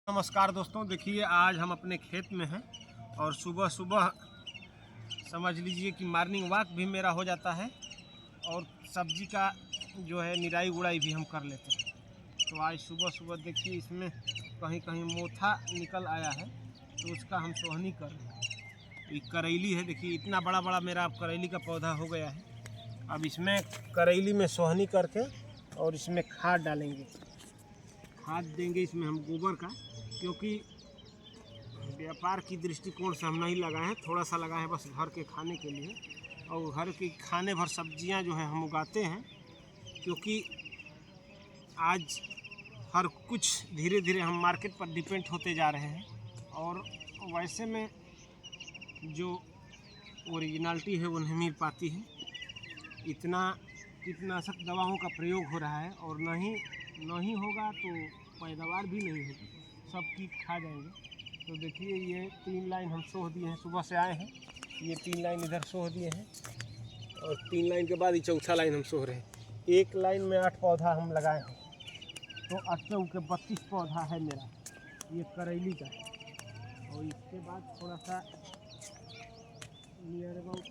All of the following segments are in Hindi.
नमस्कार दोस्तों, देखिए आज हम अपने खेत में हैं और सुबह सुबह समझ लीजिए कि मॉर्निंग वॉक भी मेरा हो जाता है और सब्जी का जो है निराई गुड़ाई भी हम कर लेते हैं। तो आज सुबह सुबह देखिए इसमें कहीं कहीं मोथा निकल आया है तो उसका हम सोहनी कर रहे हैं। ये करेली है, देखिए इतना बड़ा बड़ा मेरा करेली का पौधा हो गया है। अब इसमें करेली में सोहनी करके और इसमें खाद डालेंगे, खाद देंगे इसमें हम गोबर का, क्योंकि व्यापार की दृष्टिकोण से हम नहीं लगाए हैं, थोड़ा सा लगाए हैं बस घर के खाने के लिए। और घर के खाने भर सब्जियां जो है हम उगाते हैं, क्योंकि आज हर कुछ धीरे धीरे हम मार्केट पर डिपेंड होते जा रहे हैं और वैसे में जो ओरिजिनलिटी है वो नहीं मिल पाती है। इतना कीटनाशक दवाओं का प्रयोग हो रहा है और नहीं होगा तो पैदावार भी नहीं होगी, सब कीट खा जाएंगे। तो देखिए ये 3 लाइन हम सोह दिए हैं, सुबह से आए हैं, ये 3 लाइन इधर सोह दिए हैं और 3 लाइन के बाद ये चौथा लाइन हम सोह रहे हैं। एक लाइन में 8 पौधा हम लगाए हैं, तो 8 के 32 पौधा है मेरा ये करेली का। और इसके बाद थोड़ा सा नियर अबाउट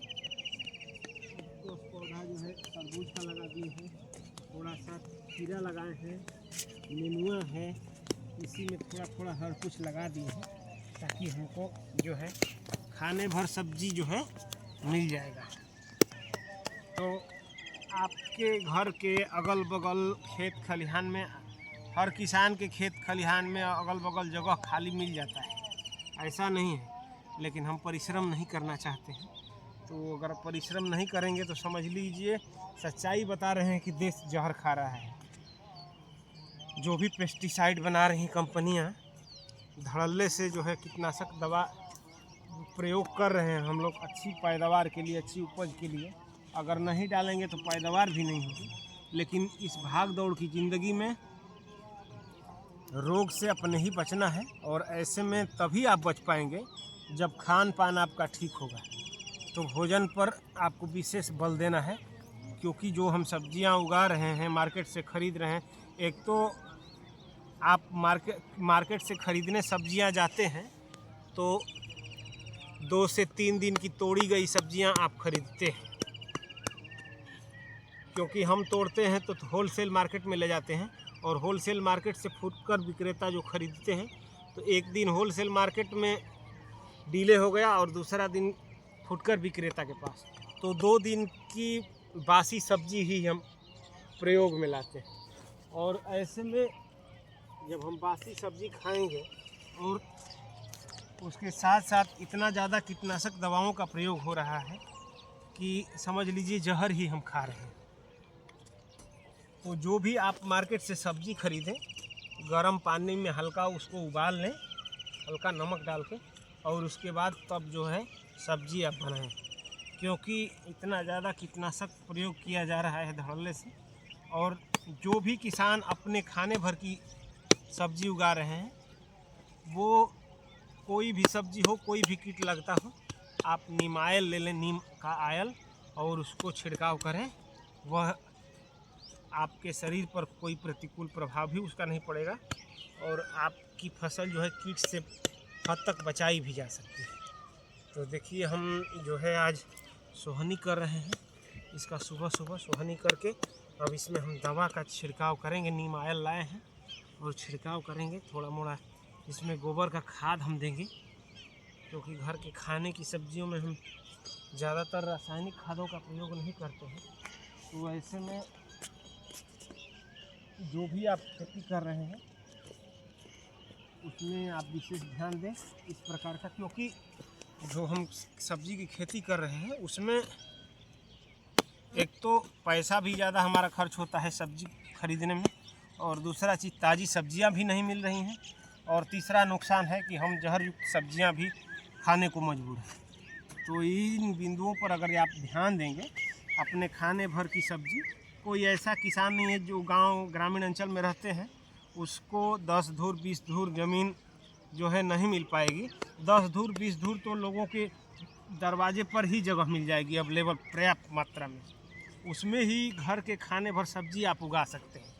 10 पौधा जो है तरबूज का लगा दिए हैं, थोड़ा सा खीरा लगाए हैं, नेनुआ है, इसी में थोड़ा थोड़ा हर कुछ लगा दिए हैं ताकि हमको जो है खाने भर सब्जी जो है मिल जाएगा। तो आपके घर के अगल बगल खेत खलिहान में, हर किसान के खेत खलिहान में अगल बगल जगह खाली मिल जाता है, ऐसा नहीं है, लेकिन हम परिश्रम नहीं करना चाहते हैं। तो अगर परिश्रम नहीं करेंगे तो समझ लीजिए सच्चाई बता रहे हैं कि देश जहर खा रहा है। जो भी पेस्टिसाइड बना रही कंपनियां धड़ल्ले से जो है कीटनाशक दवा प्रयोग कर रहे हैं हम लोग अच्छी पैदावार के लिए, अच्छी उपज के लिए। अगर नहीं डालेंगे तो पैदावार भी नहीं होगी। लेकिन इस भाग दौड़ की ज़िंदगी में रोग से अपने ही बचना है और ऐसे में तभी आप बच पाएंगे जब खान पान आपका ठीक होगा। तो भोजन पर आपको विशेष बल देना है, क्योंकि जो हम सब्जियां उगा रहे हैं, मार्केट से ख़रीद रहे हैं, एक तो आप मार्केट से ख़रीदने सब्जियां जाते हैं तो 2 से 3 दिन की तोड़ी गई सब्जियां आप खरीदते हैं, क्योंकि हम तोड़ते हैं तो होलसेल मार्केट में ले जाते हैं और होलसेल मार्केट से फुटकर विक्रेता जो खरीदते हैं, तो एक दिन होलसेल मार्केट में डीले हो गया और दूसरा दिन फुटकर विक्रेता के पास, तो 2 दिन की बासी सब्जी ही हम प्रयोग में लाते हैं। और ऐसे में जब हम बासी सब्जी खाएंगे और उसके साथ साथ इतना ज़्यादा कीटनाशक दवाओं का प्रयोग हो रहा है कि समझ लीजिए जहर ही हम खा रहे हैं। तो जो भी आप मार्केट से सब्जी खरीदें, गर्म पानी में हल्का उसको उबाल लें, हल्का नमक डाल के, और उसके बाद तब जो है सब्जी आप बनाएं, क्योंकि इतना ज़्यादा कीटनाशक प्रयोग किया जा रहा है धड़ल्ले से। और जो भी किसान अपने खाने भर की सब्जी उगा रहे हैं, वो कोई भी सब्जी हो, कोई भी कीट लगता हो, आप नीम आयल ले लें, नीम का आयल, और उसको छिड़काव करें। वह आपके शरीर पर कोई प्रतिकूल प्रभाव भी उसका नहीं पड़ेगा और आपकी फसल जो है कीट से हद तक बचाई भी जा सकती है। तो देखिए हम जो है आज सोहनी कर रहे हैं, इसका सुबह सुबह सोहनी करके अब इसमें हम दवा का छिड़काव करेंगे। नीम आयल लाए हैं और छिड़काव करेंगे, थोड़ा मोड़ा इसमें गोबर का खाद हम देंगे, क्योंकि घर के खाने की सब्जियों में हम ज़्यादातर रासायनिक खादों का प्रयोग नहीं करते हैं। तो ऐसे में जो भी आप खेती कर रहे हैं उसमें आप विशेष ध्यान दें इस प्रकार का, क्योंकि जो हम सब्जी की खेती कर रहे हैं उसमें एक तो पैसा भी ज़्यादा हमारा खर्च होता है सब्जी खरीदने में, और दूसरा चीज़ ताज़ी सब्जियां भी नहीं मिल रही हैं, और तीसरा नुकसान है कि हम जहर युक्त सब्जियां भी खाने को मजबूर हैं। तो इन बिंदुओं पर अगर आप ध्यान देंगे, अपने खाने भर की सब्जी, कोई ऐसा किसान नहीं है जो गांव ग्रामीण अंचल में रहते हैं उसको 10 धूर 20 धूर ज़मीन जो है नहीं मिल पाएगी। 10 धूर 20 धूर तो लोगों के दरवाजे पर ही जगह मिल जाएगी अवेलेबल पर्याप्त मात्रा में, उसमें ही घर के खाने भर सब्जी आप उगा सकते हैं।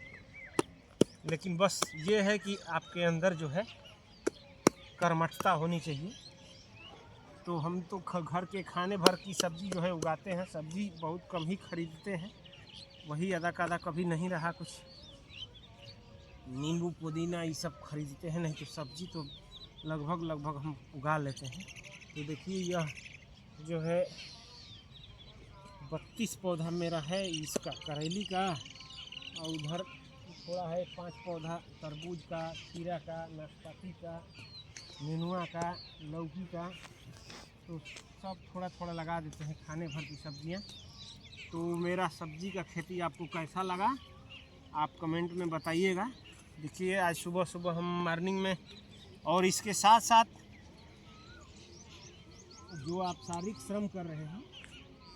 लेकिन बस ये है कि आपके अंदर जो है कर्मठता होनी चाहिए। तो हम तो घर के खाने भर की सब्ज़ी जो है उगाते हैं, सब्ज़ी बहुत कम ही खरीदते हैं, वही अदा कदा कभी नहीं रहा कुछ। नींबू पुदीना ये सब खरीदते हैं, नहीं तो सब्ज़ी तो लगभग हम उगा लेते हैं। तो देखिए यह जो है 32 पौधा मेरा है इसका करेली का, और उधर थोड़ा है 5 पौधा तरबूज का, खीरा का, नाशपाती का, नेनुआ का, लौकी का। तो सब थोड़ा थोड़ा लगा देते हैं खाने भर की सब्जियां। तो मेरा सब्जी का खेती आपको कैसा लगा आप कमेंट में बताइएगा। देखिए आज सुबह सुबह हम मॉर्निंग में, और इसके साथ साथ जो आप शारीरिक श्रम कर रहे हैं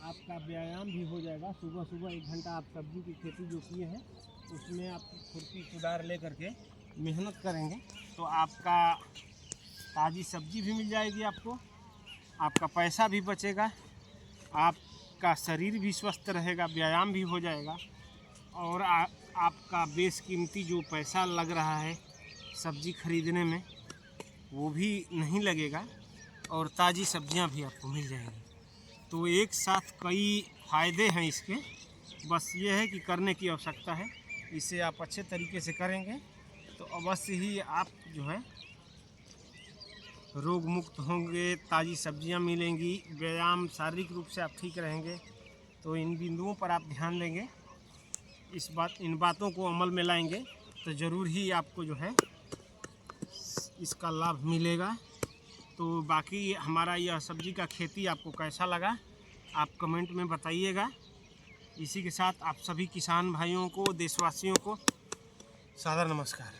आपका व्यायाम भी हो जाएगा। सुबह सुबह 1 घंटा आप सब्जी की खेती जो किए हैं उसमें आप खुरपी कुदार ले करके मेहनत करेंगे तो आपका ताज़ी सब्जी भी मिल जाएगी, आपका पैसा भी बचेगा, आपका शरीर भी स्वस्थ रहेगा, व्यायाम भी हो जाएगा, और आपका बेशकीमती जो पैसा लग रहा है सब्जी खरीदने में वो भी नहीं लगेगा, और ताज़ी सब्जियां भी आपको मिल जाएंगी। तो एक साथ कई फ़ायदे हैं इसके, बस ये है कि करने की आवश्यकता है। इसे आप अच्छे तरीके से करेंगे तो अवश्य ही आप जो है रोग मुक्त होंगे, ताज़ी सब्जियां मिलेंगी, व्यायाम शारीरिक रूप से आप ठीक रहेंगे। तो इन बिंदुओं पर आप ध्यान देंगे, इन बातों को अमल में लाएंगे तो ज़रूर ही आपको जो है इसका लाभ मिलेगा। तो बाकी हमारा यह सब्जी का खेती आपको कैसा लगा आप कमेंट में बताइएगा। इसी के साथ आप सभी किसान भाइयों को, देशवासियों को सादर नमस्कार।